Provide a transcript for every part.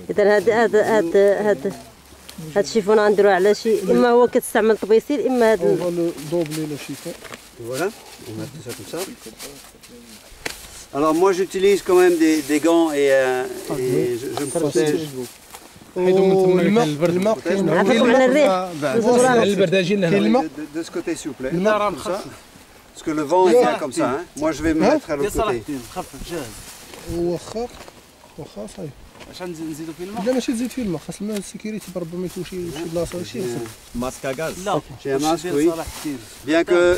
إذا هذا الشيفون غنديروه على شي إما هو كتستعمل طبيسيل إما هذا. Voilà, on met ça comme ça. Alors moi j'utilise quand même des gants et je me protège. De ce côté s'il vous plaît. Comme ça. Parce que le vent il vient comme ça. Hein. Moi je vais me mettre à l'autre côté. عشان نزيدو في الماء؟ لا ماشي تزيد في الماء، خاص الماء السيكوريتي ربما يكون شي بلاصه شي ماسك غاز؟ لا J'ai un masque, oui. Bien que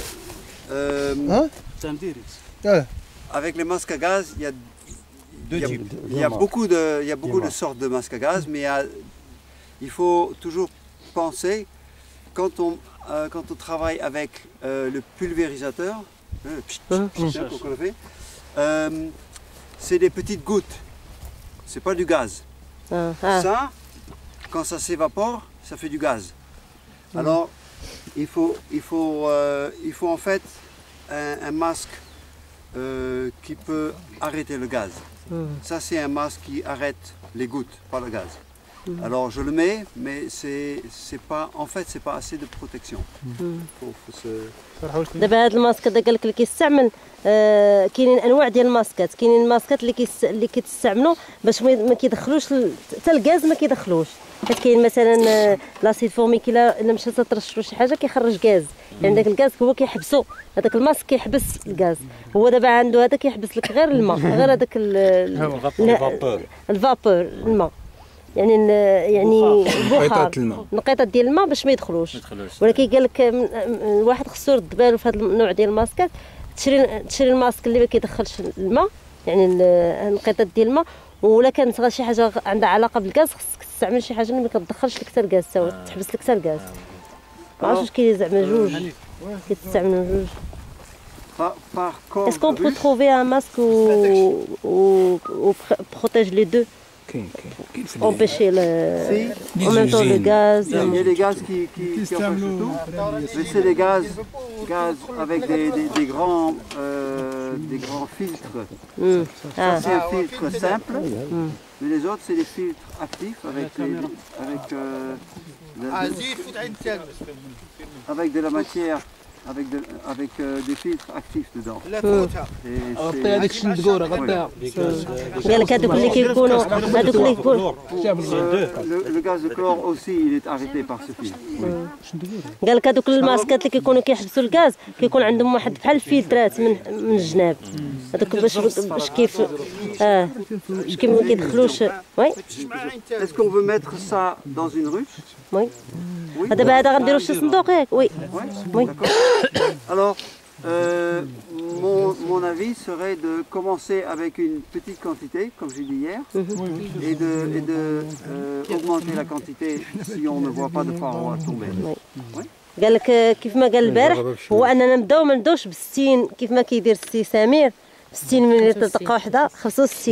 avec les masques à gaz, il y a beaucoup de sortes de masques à gaz, mais il faut toujours penser quand on travaille avec le pulvérisateur, qu'on fait, c'est des petites gouttes. C'est pas du gaz. Ça, quand ça s'évapore, ça fait du gaz. Alors, il faut en fait un masque qui peut arrêter le gaz. Ça, c'est un masque qui arrête les gouttes, pas le gaz. Alors, je le mets, mais c'est pas, en fait, c'est pas assez de protection. دابا هذا الماسك هذا قال لك اللي كيستعمل كاينين انواع ديال الماسكات، كاينين الماسكات اللي كتستعملوا باش ما كيدخلوش حتى الغاز ما كيدخلوش، حيت كاين مثلا لاسيد فورميك الا مشات ترشوا شي حاجه كيخرج غاز، يعني داك الغاز هو كيحبسو، هذاك الماسك كيحبس الغاز. هو دابا عنده هذا كيحبس لك غير الماء، غير هذاك الفابور الماء، يعني البخار نقيطات ديال الماء باش ما يدخلوش. ولكن قال لك الواحد خصو يرد باله في هذا النوع ديال الماسكات، تشري الماسك اللي ما كيدخلش الماء، يعني النقيطات ديال الماء، ولا كانت شي حاجه عندها علاقه بالغاز خصك تستعمل شي حاجه اللي ما كتدخلش لك حتى الغاز، تحبس لك حتى الغاز. ما عرفتش واش كاين زعما جوج كيتستعملوا جوج. Est-ce qu'on peut trouver un masque où protège les deux? Empêcher en même temps le gaz. Il y a des gaz qui empêchent tout, mais c'est des gaz avec des grands filtres. Ça c'est un filtre simple, mais les autres c'est des filtres actifs avec de la matière. Avec des filtres actifs dedans. Le gaz de chlore aussi, il est arrêté par ce filtre. قال لك هذوك الماسكات اللي كيكونوا كيحبسوا الغاز كيكون عندهم واحد بحال الفلترات من الجناب، هذوك باش كيف باش ما كيدخلوش. وي Est-ce qu'on veut mettre ça dans une ruche? وي دابا هذا غنديروا شي صندوق ياك. وي وي. Alors, mon avis serait de commencer avec une petite quantité, comme j'ai dit hier, et de augmenter la quantité si on ne voit pas de parois tomber. قال لك كيف ما قال البارح هو اننا ما نبداوش ب 60 كيف ما كيدير السي سمير 60 مليلتر دقه واحده 65،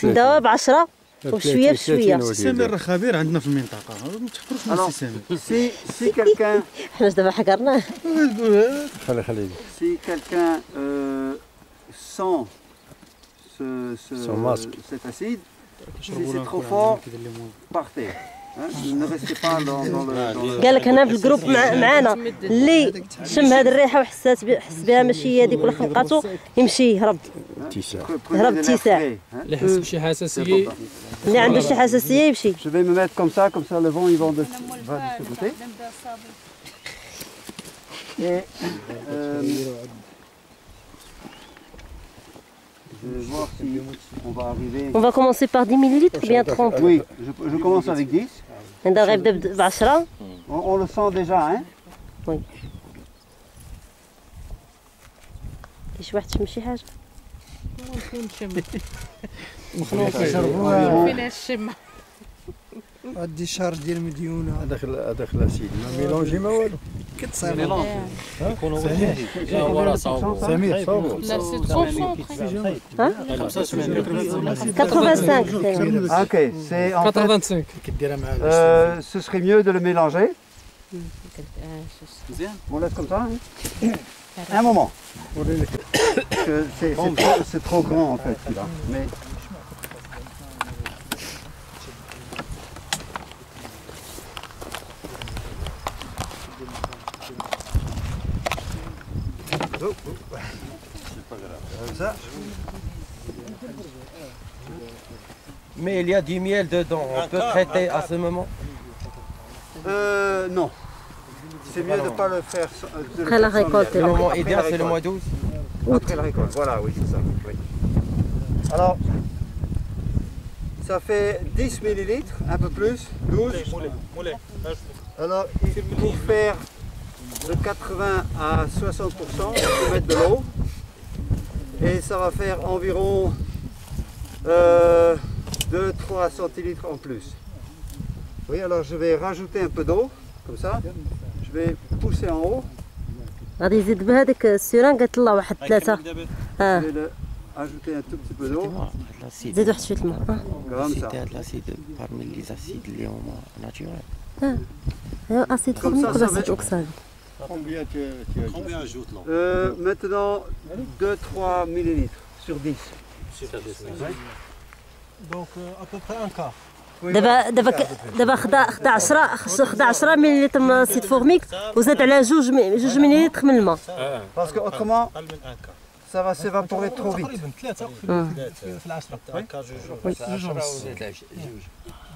نبداو ب 10 وشويه بشويه. سمير خبير عندنا في المنطقه، ما تحقروش من سي Si quelqu'un حنا دابا حكرناه. Si quelqu'un sent cet acide, si c'est trop fort, partez. Ne restez pas dans le. قال لك هنا في الجروب معانا اللي شم هذه الريحه وحس بها ماشي هي هذيك ولا خلقاتو يمشي يهرب اتساع. اللي حس بشي حساسيه اللي عنده شي حساسيه يمشي. Je vais me mettre comme ça le vent il va de ce côté. Et je vais voir si on va arriver. On va commencer par 10 millilitres ou bien 30? Oui, je commence avec 10. هذا غيبدا ب 10. On le sent déjà, hein? Oui. كاين شي واحد شم شي حاجه؟ فين الشمه؟ هادي الشارج ديال مديونه داخل اسيد ما ميلونجي ما والو كتصير يكونوا ورا صاوبو سمير صاوبو ها 85. Ok, c'est en fait, 85 ce serait mieux de le mélanger. On laisse comme ça, hein. Un moment. C'est trop grand en fait celui-là. Mais... Comme ça. Mais il y a du miel dedans, on peut traiter à ce moment? Non. C'est mieux de ne pas le faire. Après la récolte. Le moment idéal, c'est le mois d'août. Après la récolte, voilà, oui, c'est ça. Oui. Alors, ça fait 10 millilitres, un peu plus, 12. Alors, pour faire de 80 à 60%, on peut mettre de l'eau. Et ça va faire environ 2-3 centilitres en plus. Oui, alors je vais rajouter un peu d'eau, comme ça. Je vais pousser en haut. غادي يزيد بهذيك السيران قالت الله واحد 3. Je vais ajouter un tout petit peu d'eau. زيد واحد شويه الماء. Comme ça. l'acide parmi les acides اللي هما naturels. ايوا اسيد فورميك ولا اسيد اوكسالي. Combien ajoute là Maintenant 2-3 millilitres sur 10. Donc à peu près un quart. دابا خدا 10 مليلتر من اسيد فورميك وزاد على 2 مليلتر من الماء. Parce que autrement ça va s'évaporer trop vite.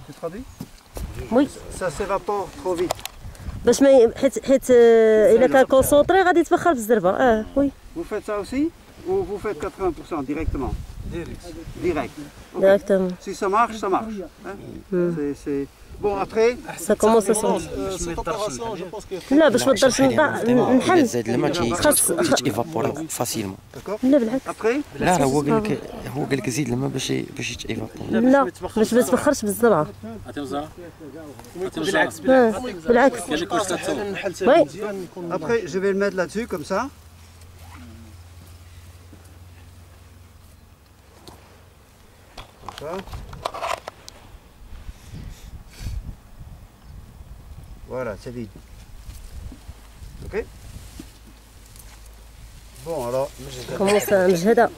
Tu traduis? Oui. Ça s'évapore trop vite. باش ما حيت الا كان كونسونطري غادي يتبخر في الزربه. وي. Vous faites ça aussi ou vous faites 80% directement? Direct. Okay. Directement. Si ça marche, ça marche. Hein? Bon, après... Ça commence à sentir. Cette opération, je pense que... لا باش ما تقدرش نحل. زاد الماء تييفابورا فاسيلمون. لا بالعكس. Après... لا هو قال لك زيد الماء باش يتيفابورا. لا باش ما تبخرش بالزرعه. بالعكس. بالعكس. Oui. Après, je vais le mettre là-dessus, comme ça. Ça. Voilà, c'est vide. Ok. Bon, alors, Commence à مجهده.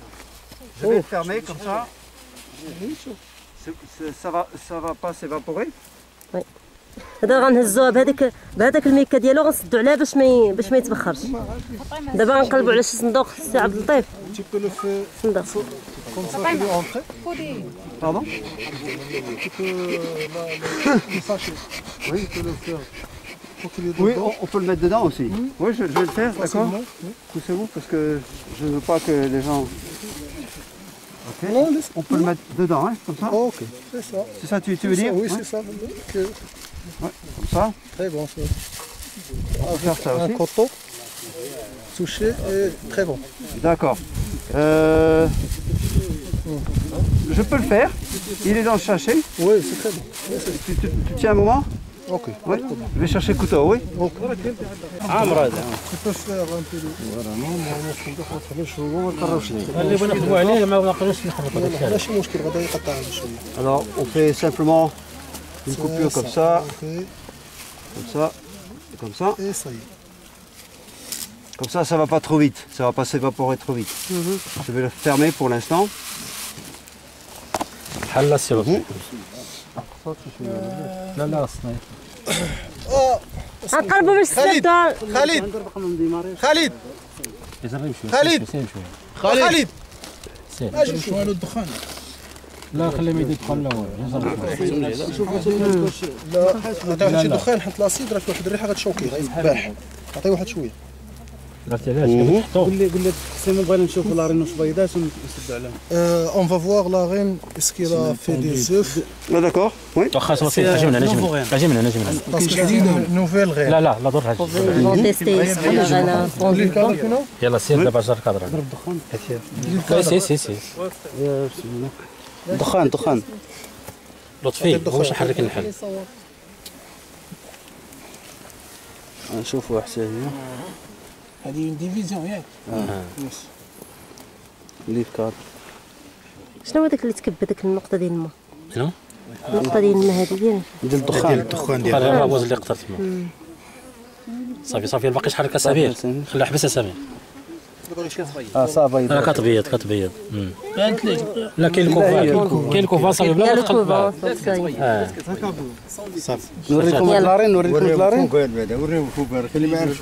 je vais le fermer comme ça. Ça va pas s'évaporer. Oui. هذا غنهزوها بهذاك الميكا ديالو غنسدو عليها باش ما يتبخرش. دابا غنقلبوا على شي صندوق السي عبد اللطيف. Tu peux le faire صندوق. comme ça qu'il est entré. Pardon? Tu peux le sachet. Oui, tu peux le faire. Oui, on peut le mettre dedans aussi. Oui, je vais le faire, d'accord? Poussez-vous parce que je ne veux pas que les gens... Ok. On peut le mettre dedans, hein, comme ça. Ok, c'est ça. C'est ça tu veux dire? Oui, c'est ça. Okay. Ouais, comme ça. Très bon. Ça. On peut faire ça aussi. Un coton touché et très bon. D'accord. Je peux le faire. Il est dans le sachet. Oui, c'est très bon. Tu tiens un moment? Ok. Oui. Je vais chercher le couteau, oui. Tu peux faire un peu de... ماشي مشكل غادي يقطع شويه. Alors, on fait simplement une coupure comme ça, comme ça, et comme ça. Et ça y est. Comme ça va pas trop vite. Ça va pas s'évaporer trop vite. Je vais le fermer pour l'instant. غنقلبوا باش تسد. خالد اجي شويه الدخان. لا خليه ما يدخل لا لا عطيه شي دخان حط لاسيد راه واحد الريحه غتشوكي غيباح. عطيه واحد شويه. عرفتي علاش قول لي سيما بغينا نشوفوا لارينوس بيضات ونسدوا عليهم. On va voir la reine, est-ce qu'elle a fait des œufs? Ah, d'accord, oui. واخا صافي اجي من هنا Parce que c'est une nouvelle reine. لا دور هاج فون تيستي شحال انا فون. يلا سير دابا جا الكادر. سي دخان لطفي واش نحرك الحل. نشوفوا حسين هنا هذه ديفيزيون ياك. ليف كار شنو هذاك اللي تكب هذاك النقطه ديال الماء؟ شنو؟ النقطه ديال الماء هذه ديال ديال الدخان ديال الدخان ديال الغواز اللي قطرت الماء. صافي الباقي شحال هكا سمير خليها حبسها سمير صافي راه كتبيض لا كاين الكوفا صافي بلا ما تقلب صافي نوريكم الكلارين وريهم كوفر اللي ما يعرفش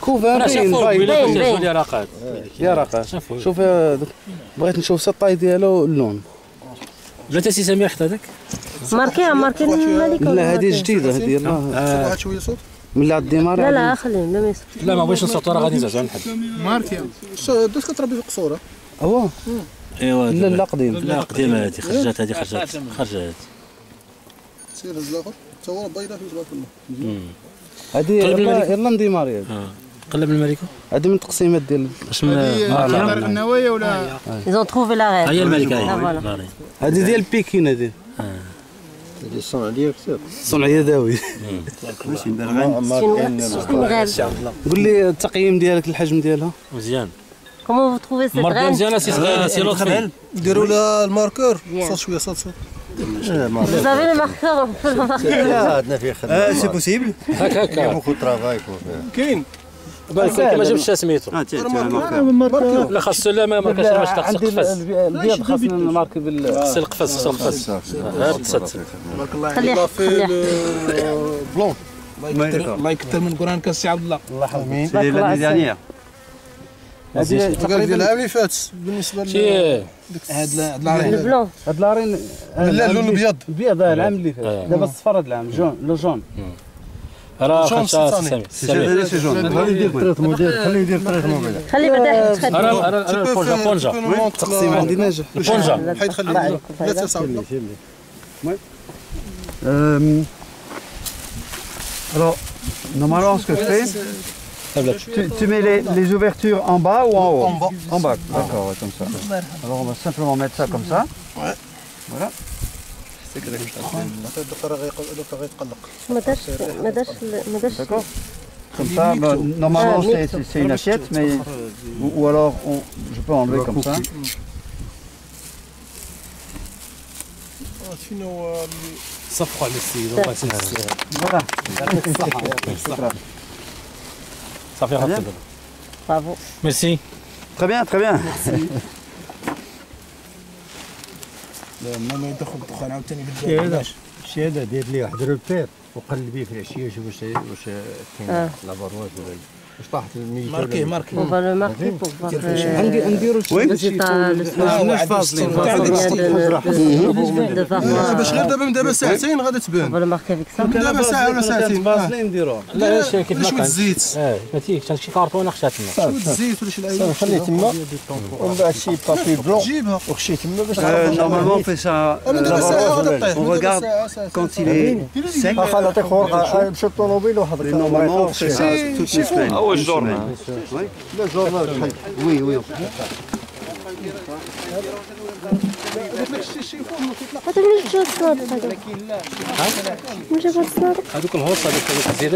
كوفر باين يا رقاق شوف بغيت نشوف الطاي ديالو اللون بلاتي سي سمير حتى هذاك ماركي الملك لا هذه جديده هذه يلاه واحد شويه صوت من الديمار لا خليه لا ما يسكت لا ما بغيتش نصوتو راه غادي نزعجو نحل ماركي دوز كتربي في القصوره ايوا ايوا لا قديم لا قديمه هذه خرجت سير هز الاخر تصور بيضاء في تبارك الله هذه يلا نديماري قلب الملكه هذه من التقسيمات ديال اش من النوايا ولا ايزون تروفي لا غير هي الملكه هذه ديال بكين هذه هذه الصنعه ديالك صنع يدوي قول لي التقييم ديالك الحجم ديالها مزيان كومون فو تروفي سيت ماركه غان مزيانه سي لوطري نديروا لها الماركور صوت شويه صوت زافي لي ماركور عندنا فيه خدمه سي بوسيبل هكا بوكو ترافاي كاين ما جبتش سميتو لا خاصو لا ما كاش باش تقص القفص البيض خاصنا نماركي خاص القفص هاد تسد بارك الله عليك بلون الله يكثر من القران كان سي عبد الله الله يحفظك سي لاني دانيير هذه تقريبا العام اللي فات بالنسبه هاد البلون هاد لارين لا اللون الابيض البيض العام اللي فات دابا الصفر هاد العام لو جون راه خاصها سمير خليه يدير تريتمون خلي بعدا راه بونجا التقسيم عندي ناجح البونجا حيد خلي لا تصاوب Alors, normalement, ce que je fais, tu mets les ouvertures en bas ou en haut? En bas. En bas, d'accord, ouais, comme ça. Alors, on va simplement mettre ça comme ça. Ouais. Voilà. D'accord. Comme ça, normalement, c'est une assiette, mais ou alors je peux enlever comme ça. صفقوا على السيد الله يسهل Voilà. صافي غتفضل برافو ميرسي Très bien, très bien. ما يدخل الدخان عاوتاني بالجو الشيء هذا دير لي واحد روبير وقلبيه في العشيه شوف واش كاين لاباروات ولا واش طاحت الميته ماركي on va le marquer pour voir نديرو le فاصلين باش غير دابا من دابا ساعتين غادي on تبان va le marquer avec ça دابا ساعه ولا ساعتين فاصلين نديروها لا شي كيف ما شويه كان الزيت هاتي شي كارطونه خشات تما شويه الزيت ولا شي لعيبه خليه تما ومن بعد شي بابي بلون جيبها وخشي تما باش Normalement, on fait ça. On regarde quand il est sec. نعطيك ورقه مشى الطوموبيل وحضرك Et normalement, on fait ça toutes les semaines. هو الجورنال لا جورنال شحال Oui, oui. هذا من جوج صناديق هذا من جوج صناديق هذوك الهوص هذوك الزيادات